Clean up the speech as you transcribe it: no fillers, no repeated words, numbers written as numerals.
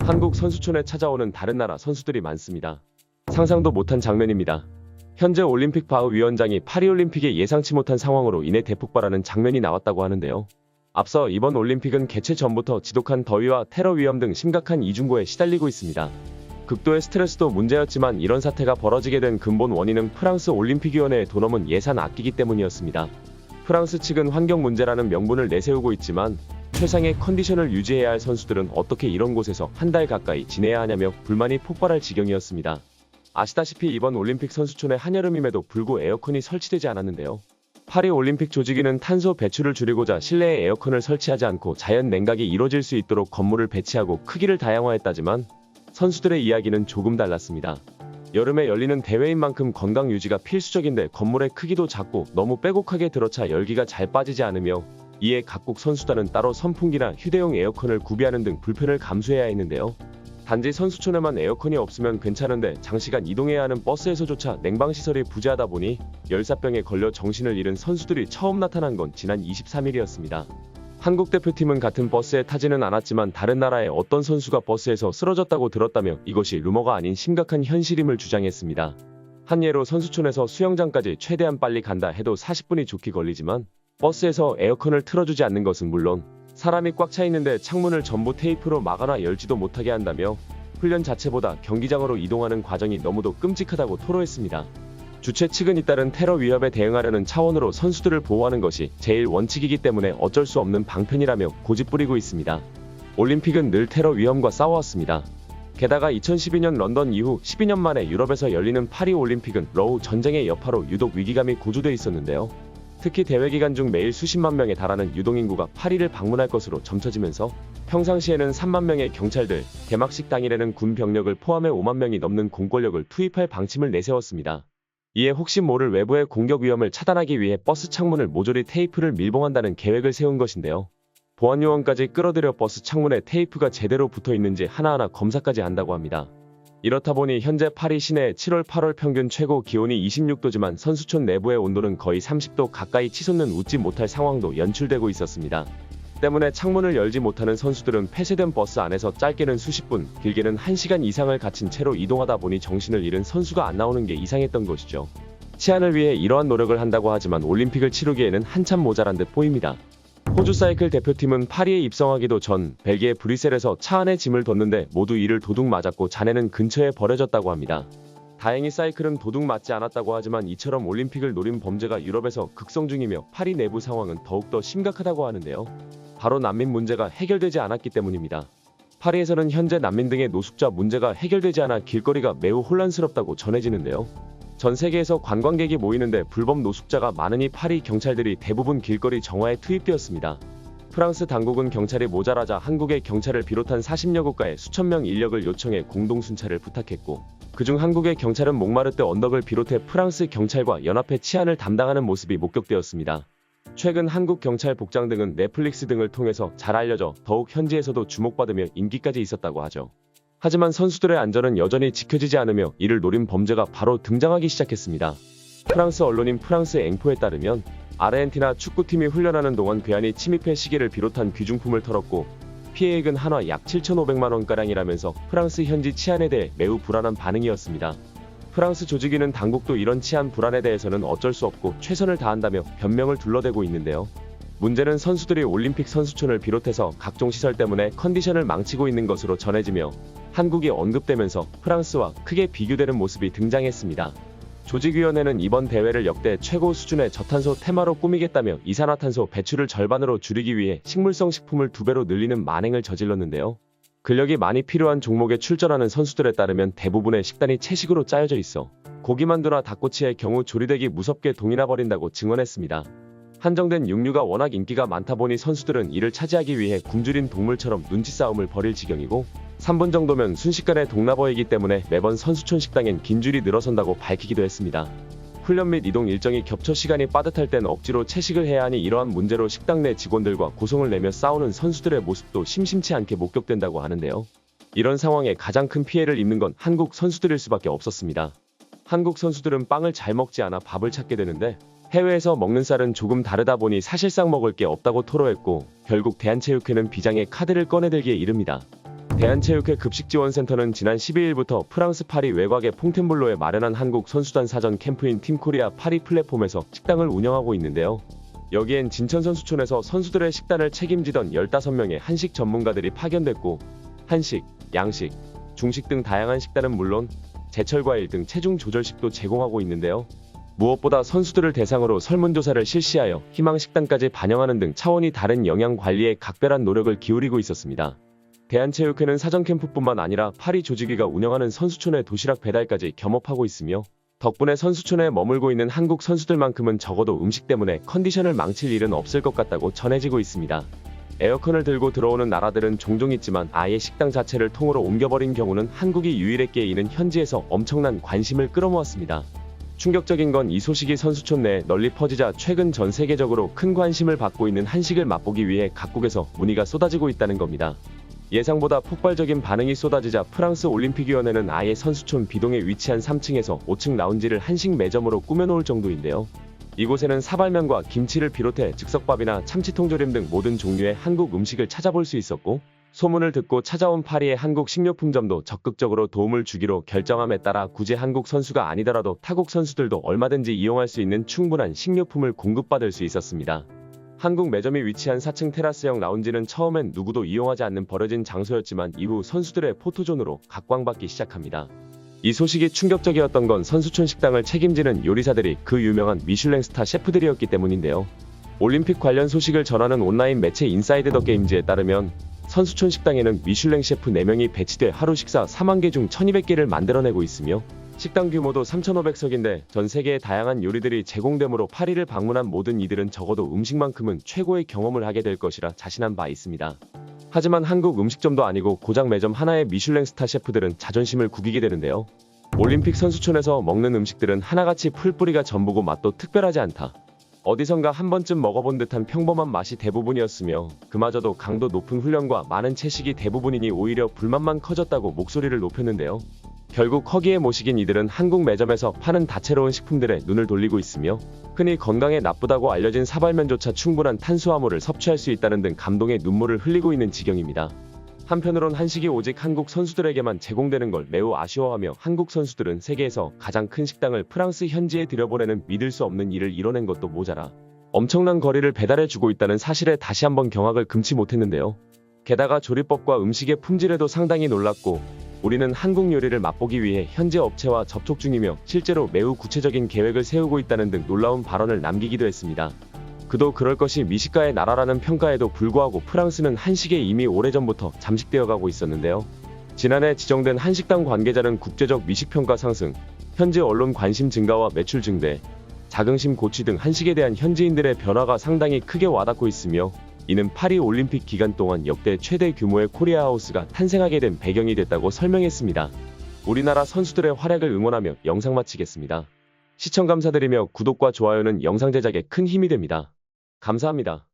한국 선수촌에 찾아오는 다른 나라 선수들이 많습니다. 상상도 못한 장면입니다. 현재 올림픽 바흐 위원장이 파리올림픽에 예상치 못한 상황으로 인해 대폭발하는 장면이 나왔다고 하는데요. 앞서 이번 올림픽은 개최 전부터 지독한 더위와 테러 위험 등 심각한 이중고에 시달리고 있습니다. 극도의 스트레스도 문제였지만 이런 사태가 벌어지게 된 근본 원인은 프랑스 올림픽위원회의 돈 없는 예산 아끼기 때문이었습니다. 프랑스 측은 환경 문제라는 명분을 내세우고 있지만 최상의 컨디션을 유지해야 할 선수들은 어떻게 이런 곳에서 한 달 가까이 지내야 하냐며 불만이 폭발할 지경이었습니다. 아시다시피 이번 올림픽 선수촌에 한여름임에도 불구 에어컨이 설치되지 않았는데요. 파리 올림픽 조직위는 탄소 배출을 줄이고자 실내에 에어컨을 설치하지 않고 자연 냉각이 이루어질 수 있도록 건물을 배치하고 크기를 다양화했다지만 선수들의 이야기는 조금 달랐습니다. 여름에 열리는 대회인 만큼 건강 유지가 필수적인데 건물의 크기도 작고 너무 빼곡하게 들어차 열기가 잘 빠지지 않으며 이에 각국 선수단은 따로 선풍기나 휴대용 에어컨을 구비하는 등 불편을 감수해야 했는데요. 단지 선수촌에만 에어컨이 없으면 괜찮은데 장시간 이동해야 하는 버스에서조차 냉방시설이 부재하다 보니 열사병에 걸려 정신을 잃은 선수들이 처음 나타난 건 지난 23일이었습니다. 한국 대표팀은 같은 버스에 타지는 않았지만 다른 나라의 어떤 선수가 버스에서 쓰러졌다고 들었다며 이것이 루머가 아닌 심각한 현실임을 주장했습니다. 한 예로 선수촌에서 수영장까지 최대한 빨리 간다 해도 40분이 좋게 걸리지만 버스에서 에어컨을 틀어주지 않는 것은 물론 사람이 꽉 차 있는데 창문을 전부 테이프로 막아놔 열지도 못하게 한다며 훈련 자체보다 경기장으로 이동하는 과정이 너무도 끔찍하다고 토로했습니다. 주최 측은 잇따른 테러 위협에 대응하려는 차원으로 선수들을 보호하는 것이 제일 원칙이기 때문에 어쩔 수 없는 방편이라며 고집부리고 있습니다. 올림픽은 늘 테러 위험과 싸워왔습니다. 게다가 2012년 런던 이후 12년 만에 유럽에서 열리는 파리 올림픽은 러우 전쟁의 여파로 유독 위기감이 고조돼 있었는데요. 특히 대회 기간 중 매일 수십만 명에 달하는 유동인구가 파리를 방문할 것으로 점쳐지면서 평상시에는 3만 명의 경찰들, 개막식 당일에는 군 병력을 포함해 5만 명이 넘는 공권력을 투입할 방침을 내세웠습니다. 이에 혹시 모를 외부의 공격 위험을 차단하기 위해 버스 창문을 모조리 테이프를 밀봉한다는 계획을 세운 것인데요. 보안 요원까지 끌어들여 버스 창문에 테이프가 제대로 붙어 있는지 하나하나 검사까지 한다고 합니다. 이렇다 보니 현재 파리 시내 7월 8월 평균 최고 기온이 26도지만 선수촌 내부의 온도는 거의 30도 가까이 치솟는 웃지 못할 상황도 연출되고 있었습니다. 때문에 창문을 열지 못하는 선수들은 폐쇄된 버스 안에서 짧게는 수십 분, 길게는 1시간 이상을 갇힌 채로 이동하다 보니 정신을 잃은 선수가 안 나오는 게 이상했던 것이죠. 치안을 위해 이러한 노력을 한다고 하지만 올림픽을 치르기에는 한참 모자란 듯 보입니다. 호주 사이클 대표팀은 파리에 입성하기도 전 벨기에 브뤼셀에서 차 안에 짐을 뒀는데 모두 이를 도둑 맞았고 잔해는 근처에 버려졌다고 합니다. 다행히 사이클은 도둑 맞지 않았다고 하지만 이처럼 올림픽을 노린 범죄가 유럽에서 극성 중이며 파리 내부 상황은 더욱더 심각하다고 하는데요. 바로 난민 문제가 해결되지 않았기 때문입니다. 파리에서는 현재 난민 등의 노숙자 문제가 해결되지 않아 길거리가 매우 혼란스럽다고 전해지는데요. 전 세계에서 관광객이 모이는데 불법 노숙자가 많으니 파리 경찰들이 대부분 길거리 정화에 투입되었습니다. 프랑스 당국은 경찰이 모자라자 한국의 경찰을 비롯한 40여 국가에 수천 명 인력을 요청해 공동 순찰을 부탁했고 그중 한국의 경찰은 몽마르트 언덕을 비롯해 프랑스 경찰과 연합해 치안을 담당하는 모습이 목격되었습니다. 최근 한국 경찰 복장 등은 넷플릭스 등을 통해서 잘 알려져 더욱 현지에서도 주목받으며 인기까지 있었다고 하죠. 하지만 선수들의 안전은 여전히 지켜지지 않으며 이를 노린 범죄가 바로 등장하기 시작했습니다. 프랑스 언론인 프랑스 앵포에 따르면 아르헨티나 축구팀이 훈련하는 동안 괴한이 침입해 시계를 비롯한 귀중품을 털었고 피해액은 한화 약 7,500만원가량이라면서 프랑스 현지 치안에 대해 매우 불안한 반응이었습니다. 프랑스 조직위는 당국도 이런 치안 불안에 대해서는 어쩔 수 없고 최선을 다한다며 변명을 둘러대고 있는데요. 문제는 선수들이 올림픽 선수촌을 비롯해서 각종 시설 때문에 컨디션을 망치고 있는 것으로 전해지며 한국이 언급되면서 프랑스와 크게 비교되는 모습이 등장했습니다. 조직위원회는 이번 대회를 역대 최고 수준의 저탄소 테마로 꾸미겠다며 이산화탄소 배출을 절반으로 줄이기 위해 식물성 식품을 2배로 늘리는 만행을 저질렀는데요. 근력이 많이 필요한 종목에 출전하는 선수들에 따르면 대부분의 식단이 채식으로 짜여져 있어 고기만두나 닭꼬치의 경우 조리되기 무섭게 동이나 버린다고 증언했습니다. 한정된 육류가 워낙 인기가 많다 보니 선수들은 이를 차지하기 위해 굶주린 동물처럼 눈치 싸움을 벌일 지경이고 3분 정도면 순식간에 동나버이기 때문에 매번 선수촌 식당엔 긴 줄이 늘어선다고 밝히기도 했습니다. 훈련 및 이동 일정이 겹쳐 시간이 빠듯할 땐 억지로 채식을 해야 하니 이러한 문제로 식당 내 직원들과 고성을 내며 싸우는 선수들의 모습도 심심치 않게 목격된다고 하는데요. 이런 상황에 가장 큰 피해를 입는 건 한국 선수들일 수밖에 없었습니다. 한국 선수들은 빵을 잘 먹지 않아 밥을 찾게 되는데 해외에서 먹는 쌀은 조금 다르다 보니 사실상 먹을 게 없다고 토로했고 결국 대한체육회는 비장의 카드를 꺼내들기에 이릅니다. 대한체육회 급식지원센터는 지난 12일부터 프랑스 파리 외곽의 퐁텐블로에 마련한 한국 선수단 사전 캠프인 팀코리아 파리 플랫폼에서 식당을 운영하고 있는데요. 여기엔 진천선수촌에서 선수들의 식단을 책임지던 15명의 한식 전문가들이 파견됐고 한식, 양식, 중식 등 다양한 식단은 물론 제철과일 등 체중 조절식도 제공하고 있는데요. 무엇보다 선수들을 대상으로 설문조사를 실시하여 희망 식단까지 반영하는 등 차원이 다른 영양 관리에 각별한 노력을 기울이고 있었습니다. 대한체육회는 사전 캠프뿐만 아니라 파리 조직위가 운영하는 선수촌의 도시락 배달까지 겸업하고 있으며 덕분에 선수촌에 머물고 있는 한국 선수들만큼은 적어도 음식 때문에 컨디션을 망칠 일은 없을 것 같다고 전해지고 있습니다. 에어컨을 들고 들어오는 나라들은 종종 있지만 아예 식당 자체를 통으로 옮겨버린 경우는 한국이 유일했기에 이는 현지에서 엄청난 관심을 끌어모았습니다. 충격적인 건 이 소식이 선수촌 내에 널리 퍼지자 최근 전 세계적으로 큰 관심을 받고 있는 한식을 맛보기 위해 각국에서 문의가 쏟아지고 있다는 겁니다. 예상보다 폭발적인 반응이 쏟아지자 프랑스 올림픽위원회는 아예 선수촌 비동에 위치한 3층에서 5층 라운지를 한식 매점으로 꾸며놓을 정도인데요. 이곳에는 사발면과 김치를 비롯해 즉석밥이나 참치통조림 등 모든 종류의 한국 음식을 찾아볼 수 있었고 소문을 듣고 찾아온 파리의 한국 식료품점도 적극적으로 도움을 주기로 결정함에 따라 굳이 한국 선수가 아니더라도 타국 선수들도 얼마든지 이용할 수 있는 충분한 식료품을 공급받을 수 있었습니다. 한국 매점이 위치한 4층 테라스형 라운지는 처음엔 누구도 이용하지 않는 버려진 장소였지만 이후 선수들의 포토존으로 각광받기 시작합니다. 이 소식이 충격적이었던 건 선수촌 식당을 책임지는 요리사들이 그 유명한 미슐랭 스타 셰프들이었기 때문인데요. 올림픽 관련 소식을 전하는 온라인 매체 인사이드 더 게임즈에 따르면 선수촌 식당에는 미슐랭 셰프 4명이 배치돼 하루 식사 4만 개 중 1200개를 만들어내고 있으며 식당 규모도 3,500석인데 전 세계의 다양한 요리들이 제공되므로 파리를 방문한 모든 이들은 적어도 음식만큼은 최고의 경험을 하게 될 것이라 자신한 바 있습니다. 하지만 한국 음식점도 아니고 고작 매점 하나의 미슐랭 스타 셰프들은 자존심을 구기게 되는데요. 올림픽 선수촌에서 먹는 음식들은 하나같이 풀뿌리가 전부고 맛도 특별하지 않다. 어디선가 한 번쯤 먹어본 듯한 평범한 맛이 대부분이었으며 그마저도 강도 높은 훈련과 많은 채식이 대부분이니 오히려 불만만 커졌다고 목소리를 높였는데요. 결국 허기에 못 이긴 이들은 한국 매점에서 파는 다채로운 식품들에 눈을 돌리고 있으며 흔히 건강에 나쁘다고 알려진 사발면조차 충분한 탄수화물을 섭취할 수 있다는 등 감동의 눈물을 흘리고 있는 지경입니다. 한편으론 한식이 오직 한국 선수들에게만 제공되는 걸 매우 아쉬워하며 한국 선수들은 세계에서 가장 큰 식당을 프랑스 현지에 들여보내는 믿을 수 없는 일을 이뤄낸 것도 모자라 엄청난 거리를 배달해주고 있다는 사실에 다시 한번 경악을 금치 못했는데요. 게다가 조리법과 음식의 품질에도 상당히 놀랐고 우리는 한국 요리를 맛보기 위해 현지 업체와 접촉 중이며 실제로 매우 구체적인 계획을 세우고 있다는 등 놀라운 발언을 남기기도 했습니다. 그도 그럴 것이 미식가의 나라라는 평가에도 불구하고 프랑스는 한식에 이미 오래전부터 잠식되어 가고 있었는데요. 지난해 지정된 한식당 관계자는 국제적 미식평가 상승, 현지 언론 관심 증가와 매출 증대, 자긍심 고취 등 한식에 대한 현지인들의 변화가 상당히 크게 와닿고 있으며 이는 파리 올림픽 기간 동안 역대 최대 규모의 코리아 하우스가 탄생하게 된 배경이 됐다고 설명했습니다. 우리나라 선수들의 활약을 응원하며 영상 마치겠습니다. 시청 감사드리며 구독과 좋아요는 영상 제작에 큰 힘이 됩니다. 감사합니다.